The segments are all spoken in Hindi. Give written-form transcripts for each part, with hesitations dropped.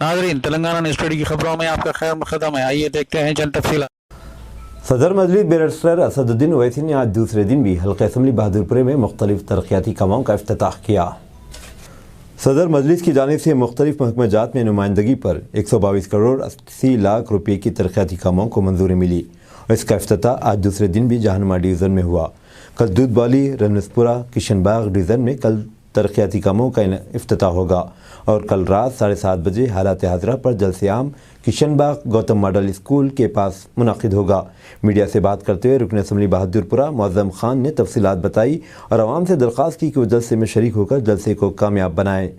नाजरीन, तेलंगाना न्यूज़ टुडे की खबरों में आपका खैर मकदम है। आइए देखते हैं चंद तफसीलात। सदर मजलिस बैरिस्टर असदुद्दीन ओवैसी ने आज दूसरे दिन भी हल्का असम्बली बहादुरपुर में मुख्तलिफ तरक्याती कामों का इफ्तिताह किया। सदर मजलिस की जानिब से मुख्तलिफ महकमाजात में नुमाइंदगी पर 122 करोड़ 80 लाख रुपये की तरक्याती कामों को मंजूरी मिली और इसका इफ्तिताह आज दूसरे दिन भी जहानुमा डिवीज़न में हुआ। कल दूधबाली, रनसपुरा, किशनबाग डिवीज़न में कल तरक्याती कामों का इफ्तिताह होगा और कल रात 7:30 बजे हालात हाज़िरा पर जलसे आम किशनबाग गौतम मॉडल स्कूल के पास मुनाकिद होगा। मीडिया से बात करते हुए रुकन असम्बली बहादुरपुरा मुअज़्ज़म खान ने तफसीलात बताई और आवाम से दरख्वास्त की कि वो जलसे में शरीक होकर जलसे को कामयाब बनाएं।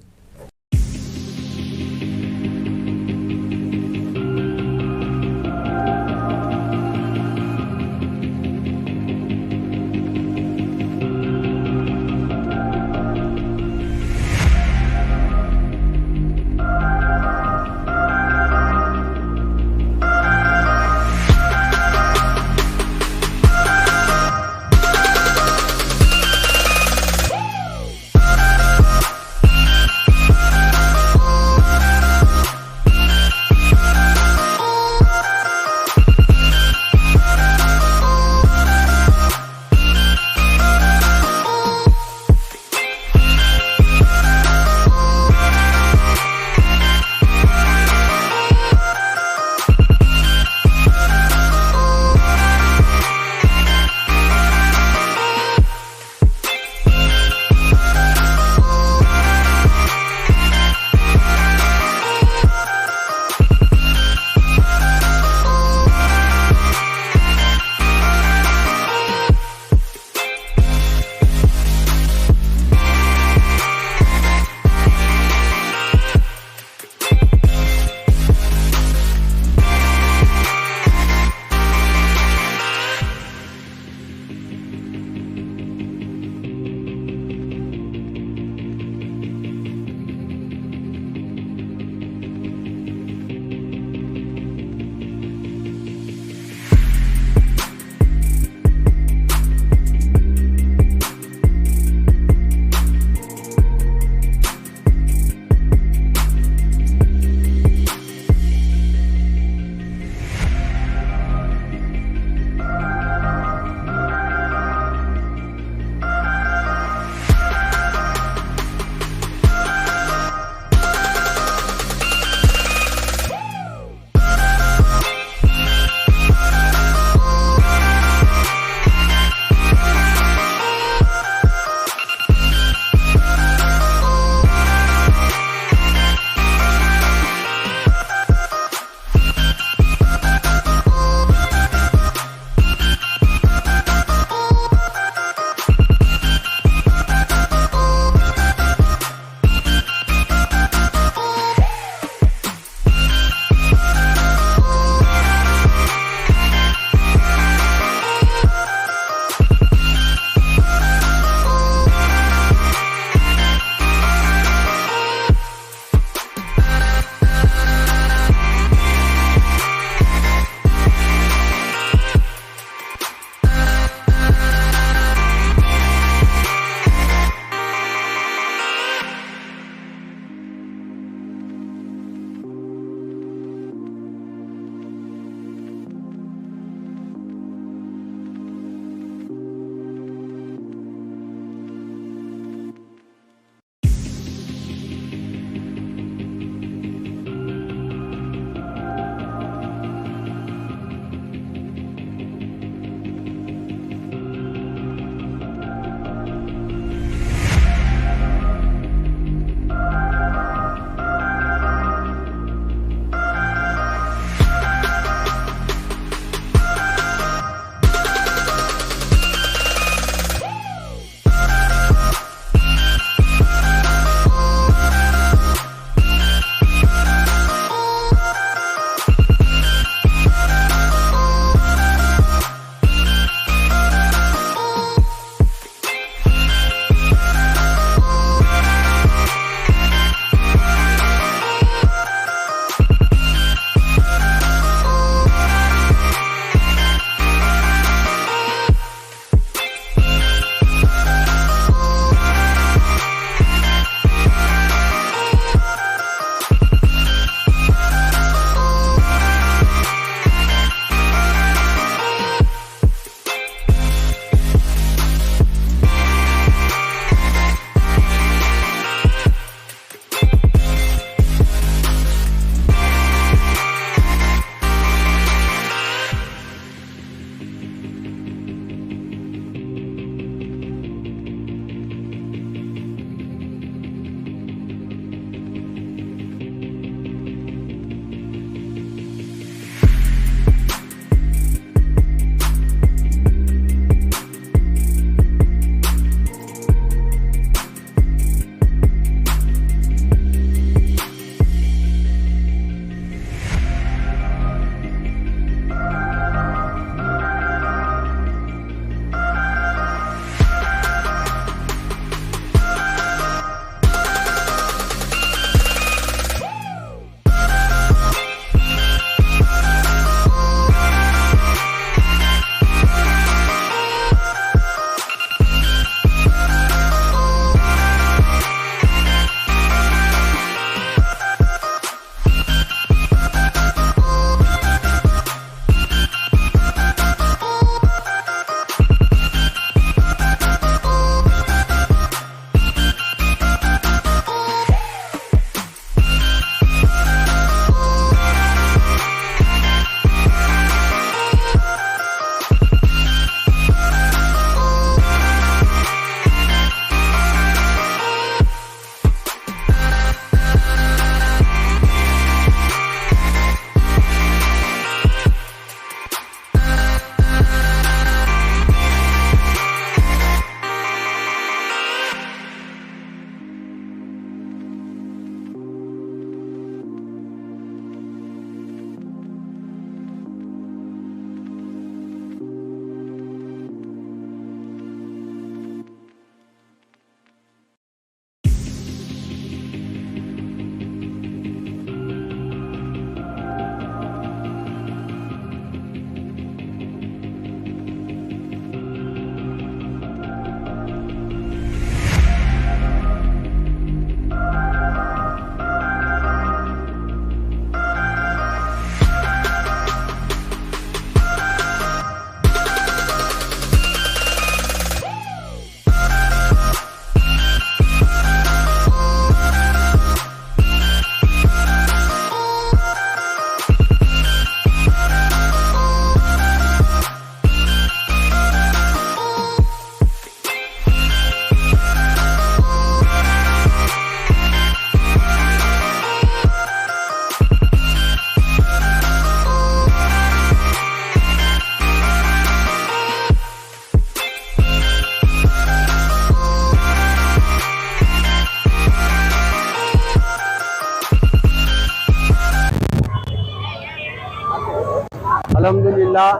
अल्हम्दुलिल्लाह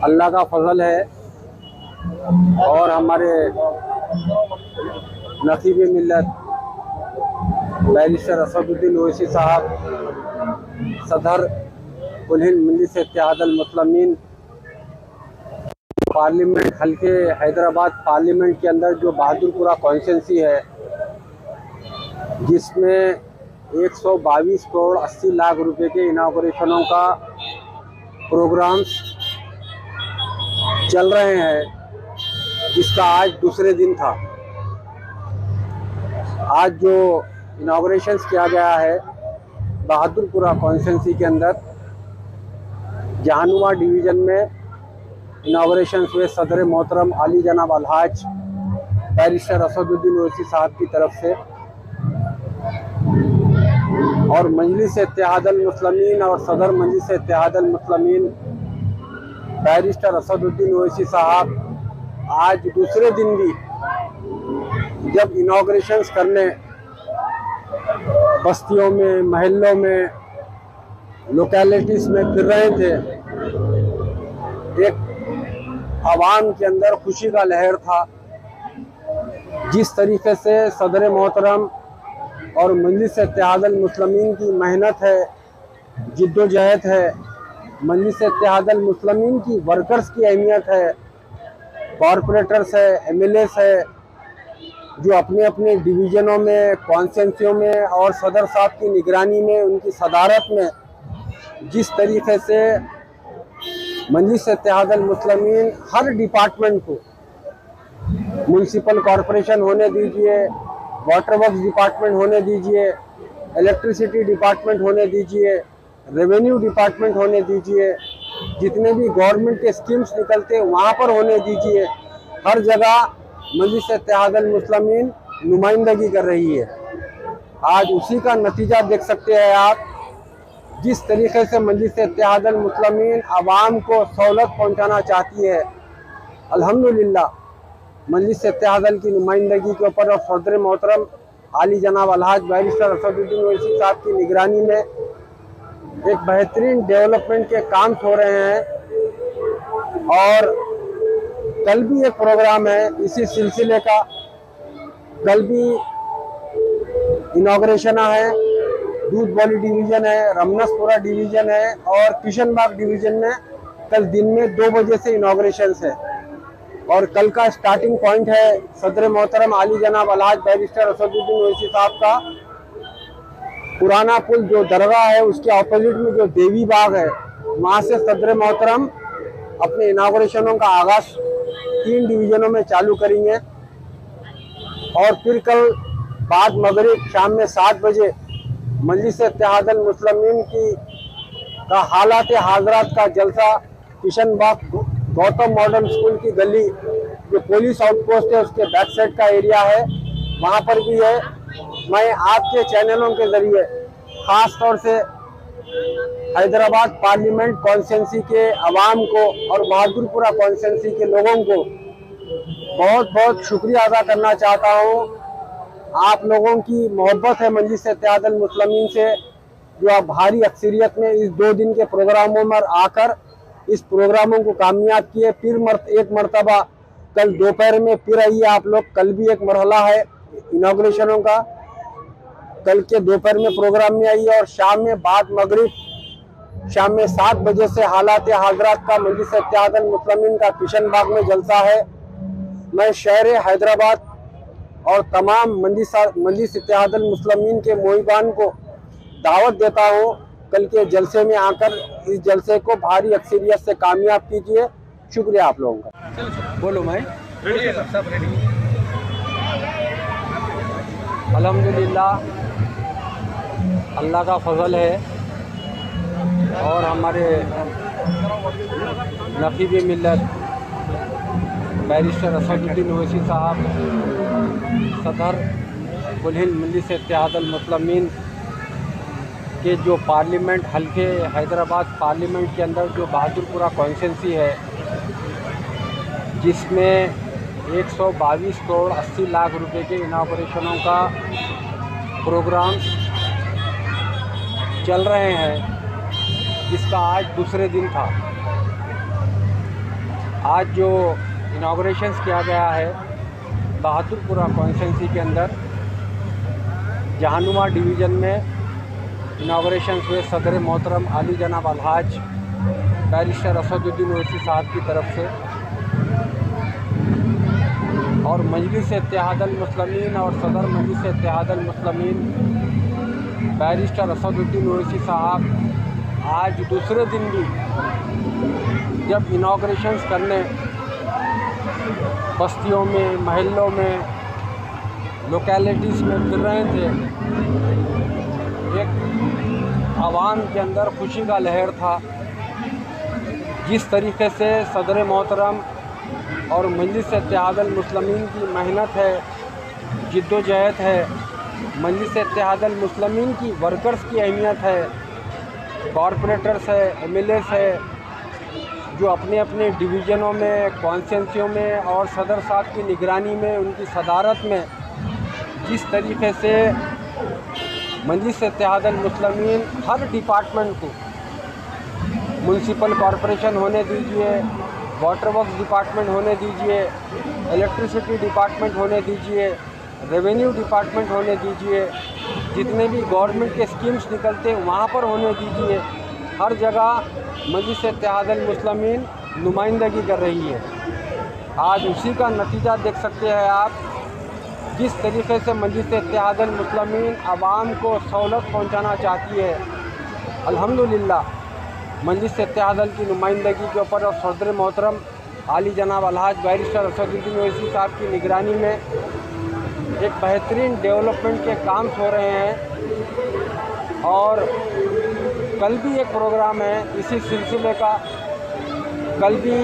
अल्लाह का फजल है और हमारे नकीब मिल्लत बैरिस्टर असदुद्दीन ओवैसी साहब सदर कुल हिंद मजलिस इत्तेहादुल मुस्लिमीन पार्लियामेंट हल्के हैदराबाद पार्लियामेंट के अंदर जो बहादुरपुरा कॉन्स्टिट्यूंसी है, जिसमें 122 करोड़ 80 लाख रुपए के इनागोरेशनों का प्रोग्राम्स चल रहे हैं, जिसका आज दूसरे दिन था। आज जो इनागोरेशंस किया गया है बहादुरपुरा कॉन्स्टिट्यूंसी के अंदर जहानुमा डिवीज़न में इनागोरेशन हुए सदर मोहतरम आली जनाब अलहाज बैरिस्टर असदुद्दीन ओवैसी साहब की तरफ से, और मजलिस इत्तेहादुल मुस्लिमीन और सदर मजलिस इत्तेहादुल मुस्लिमीन बैरिस्टर असदुद्दीन ओवैसी साहब आज दूसरे दिन भी जब इनागोरेशंस करने बस्तियों में, महल्लों में, लोकेलिटीज़ में फिर रहे थे, एक आवाम के अंदर खुशी का लहर था। जिस तरीके से सदर मोहतरम और मजलिस इत्तेहादुल मुस्लिमीन की मेहनत है, जिद्दोजहद है, मजलिस इत्तेहादुल मुस्लिमीन की वर्कर्स की अहमियत है, कॉरपोरेटर्स है, एमएलएस है, जो अपने अपने डिवीज़नों में, कॉन्स्टिट्यूंसियों में और सदर साहब की निगरानी में, उनकी सदारत में जिस तरीके से मजलिस इत्तेहादुल मुस्लिमीन हर डिपार्टमेंट को, म्यूनसिपल कॉरपोरेशन होने दीजिए, वाटर वर्क्स डिपार्टमेंट होने दीजिए, इलेक्ट्रिसिटी डिपार्टमेंट होने दीजिए, रेवेन्यू डिपार्टमेंट होने दीजिए, जितने भी गवर्नमेंट के स्कीम्स निकलते हैं वहाँ पर होने दीजिए, हर जगह मजलिस इत्तेहादुल मुस्लिमीन नुमाइंदगी कर रही है। आज उसी का नतीजा देख सकते हैं आप, जिस तरीके से मजलिस इत्तेहादुल मुस्लिमीन आवाम को सहूलत पहुँचाना चाहती है। अल्हम्दुलिल्लाह मजलिस इत्तेहादुल की नुमाइंदगी के ऊपर और सदर मोहतरम आली जनाब अलहाज बैरिस्टर असदुद्दीन ओवैसी साहब की निगरानी में एक बेहतरीन डेवलपमेंट के काम हो रहे हैं। और कल भी एक प्रोग्राम है इसी सिलसिले का, कल भी इनागोरेशन है, दूधबौली डिवीज़न है, रमनसपुरा डिवीज़न है और किशनबाग डिवीज़न में कल दिन में 2 बजे से इनागोरेशन है। और कल का स्टार्टिंग पॉइंट है सदर मोहतरम आली जनाब अलहाज बैरिस्टर असदुद्दीन ओवैसी साहब का पुराना पुल जो दरगाह है उसके ऑपोजिट में जो देवी बाग है, वहाँ से सदर मोहतरम अपने इनागोरेशनों का आगाज़ 3 डिवीज़नों में चालू करेंगे। और फिर कल बाद मगरिब शाम में 7 बजे मजलिस इत्तेहादुल मुस्लिमीन की का हालात हाज़रात का जलसा किशनबाग गौतम मॉडर्न स्कूल की गली जो पुलिस आउटपोस्ट है उसके बैक साइड का एरिया है, वहाँ पर भी है। मैं आपके चैनलों के ज़रिए ख़ास तौर से हैदराबाद पार्लियामेंट कॉन्स्टिट्यूंसी के अवाम को और बहादुरपुरा कॉन्स्टिट्यूंसी के लोगों को बहुत बहुत शुक्रिया अदा करना चाहता हूँ। आप लोगों की मोहब्बत है मजलिस इत्तेहादुल मुस्लिमीन से, जो आप भारी अक्सरियत में इस 2 दिन के प्रोग्रामों में आकर इस प्रोग्रामों को कामयाब किए। फिर एक मरतबा कल दोपहर में फिर आइए आप लोग, कल भी एक मरहला है इनागोरेशनों का, कल के दोपहर में प्रोग्राम में आइए। और शाम में बाद मगरिब शाम में 7 बजे से हालात हाज़रात का मजलिस इत्तेहादुल मुस्लिमीन का किशनबाग में जलसा है। मैं शहर हैदराबाद और तमाम मजलिस इत्तेहादुल मुस्लिमीन के मोहिबान को दावत देता हूँ, कल के जलसे में आकर इस जलसे को भारी अक्सरियत से कामयाब कीजिए। शुक्रिया आप लोगों का। बोलो मैं अल्हम्दुलिल्लाह अल्लाह का फजल है और हमारे नकीब मिल्लत बैरिस्टर असदुद्दीन ओवैसी साहब सदर कुल हिंद मजलिस इत्तेहादुल मुस्लिमीन के जो पार्लियामेंट हल्के हैदराबाद पार्लियामेंट के अंदर जो बहादुरपुरा कॉन्स्टिट्यूंसी है, जिसमें 122 करोड़ 80 लाख रुपए के इनागोरेशनों का प्रोग्राम चल रहे हैं, जिसका आज दूसरे दिन था। आज जो इनाग्रेशंस किया गया है बहादुरपुरा कॉन्स्टिट्यूंसी के अंदर जहानुमा डिवीज़न में इनाग्रेशंस हुए सदर मोहतरम आली जनाब अलहाज बैरिस्टर असदुद्दीन ओवैसी साहब की तरफ से, और मजलिस इत्तेहादुल मुस्लिमीन और सदर मजलिस इत्तेहादुल मुस्लिमीन बैरिस्टर असदुद्दीन ओवैसी साहब आज दूसरे दिन भी जब इनाग्रेशंस करने बस्तियों में, महल्लों में, लोकेलिटीज़ में फिर रहे थे, एक आवाम के अंदर खुशी का लहर था। जिस तरीके से सदर मोहतरम और मजलिस इत्तेहादुल मुस्लिमीन की मेहनत है, जिद्दोजहद है, मजलिस इत्तेहादुल मुस्लिमीन की वर्कर्स की अहमियत है, कॉरपोरेटर्स है, एमएलएस है, जो अपने अपने डिवीज़नों में, कॉन्स्टिट्यूंसियों में और सदर साहब की निगरानी में, उनकी सदारत में जिस तरीके से मजलिस इत्तेहादुल मुस्लिमीन हर डिपार्टमेंट को, म्यूनसिपल कॉरपोरेशन होने दीजिए, वाटर वर्क्स डिपार्टमेंट होने दीजिए, इलेक्ट्रिसिटी डिपार्टमेंट होने दीजिए, रेवेन्यू डिपार्टमेंट होने दीजिए, जितने भी गवर्नमेंट के स्कीम्स निकलते हैं वहाँ पर होने दीजिए, हर जगह मजलिस इत्तेहादुल मुस्लिमीन नुमाइंदगी कर रही है। आज उसी का नतीजा देख सकते हैं आप, जिस तरीके से मजलिस इत्तेहादुल मुस्लिमीन आवाम को सहूलत पहुंचाना चाहती है। अल्हम्दुलिल्लाह मजलिस इत्तेहादुल की नुमाइंदगी के ऊपर और सदर मोहतरम आली जनाब अलहाज बैरिस्टर असदुद्दीन ओवैसी साहब की निगरानी में एक बेहतरीन डेवलपमेंट के काम हो रहे हैं। और कल भी एक प्रोग्राम है इसी सिलसिले का, कल भी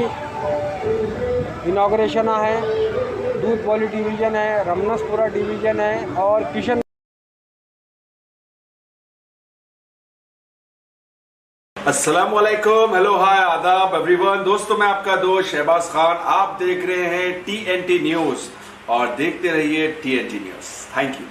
इनाग्रेशन है, दूध वाली डिवीज़न है, रमनसपुरा डिवीज़न है और किशन। अस्सलामुअलैकुम, हेलो, हाय, आदाब एवरीवन। दोस्तों मैं आपका दोस्त शहबाज खान, आप देख रहे हैं TNT न्यूज और देखते रहिए TNT न्यूज। Thank you.